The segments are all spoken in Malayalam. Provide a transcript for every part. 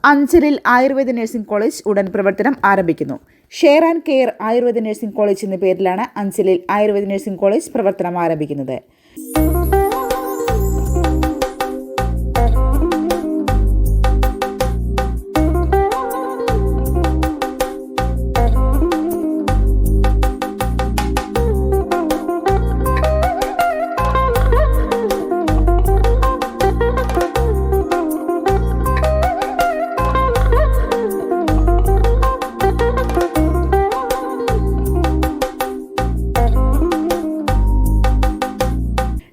അഞ്ചലിൽ ആയുർവേദ നഴ്സിംഗ് കോളേജ് ഉടൻ പ്രവർത്തനം ആരംഭിക്കുന്നു. Share and care Ayurveda nursing college എന്ന പേരിലാണ് അഞ്ചലിൽ ആയുർവേദ നഴ്സിംഗ് കോളേജ് പ്രവർത്തനം ആരംഭിക്കുന്നത്.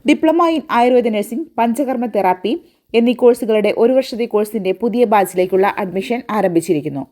Diploma in Ayurveda nursing, panchakarma therapy എന്നീ കോഴ്സുകളുടെ ഒരു വർഷത്തെ കോഴ്സിന്റെ പുതിയ ബാച്ചിലേക്കുള്ള അഡ്മിഷൻ ആരംഭിച്ചിരിക്കുന്നു.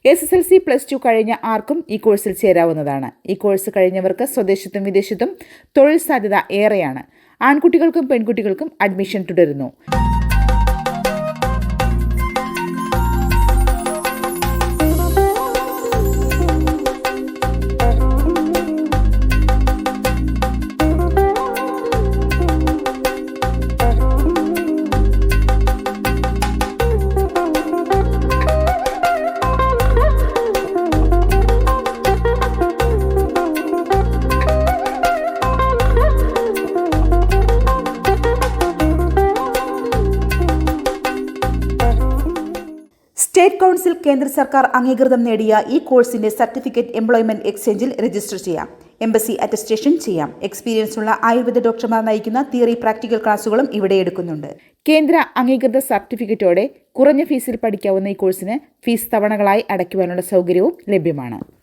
SSLC +2 കഴിഞ്ഞ ആർക്കും ഈ കോഴ്സിൽ ചേരാവുന്നതാണ്. ഈ കോഴ്സ് കഴിഞ്ഞവർക്ക് സ്വദേശത്തും വിദേശത്തും തൊഴിൽ സാധ്യത ഏറെയാണ്. ആൺകുട്ടികൾക്കും പെൺകുട്ടികൾക്കും അഡ്മിഷൻ തുടരുന്നു. സ്റ്റേറ്റ് കൗൺസിൽ കേന്ദ്ര സർക്കാർ അംഗീകൃതം നേടിയ ഈ കോഴ്സിന്റെ സർട്ടിഫിക്കറ്റ് എംപ്ലോയ്മെന്റ് എക്സ്ചേഞ്ചിൽ രജിസ്റ്റർ ചെയ്യാം. എംബസി അറ്റസ്റ്റേഷൻ ചെയ്യാം. എക്സ്പീരിയൻസ് ഉള്ള ആയുർവേദ ഡോക്ടർമാർ നയിക്കുന്ന തിയറി പ്രാക്ടിക്കൽ ക്ലാസുകളും ഇവിടെ എടുക്കുന്നുണ്ട്. കേന്ദ്ര അംഗീകൃത സർട്ടിഫിക്കറ്റോടെ കുറഞ്ഞ ഫീസിൽ പഠിക്കാവുന്ന ഈ കോഴ്സിന് ഫീസ് തവണകളായി അടയ്ക്കുവാനുള്ള സൗകര്യവും ലഭ്യമാണ്.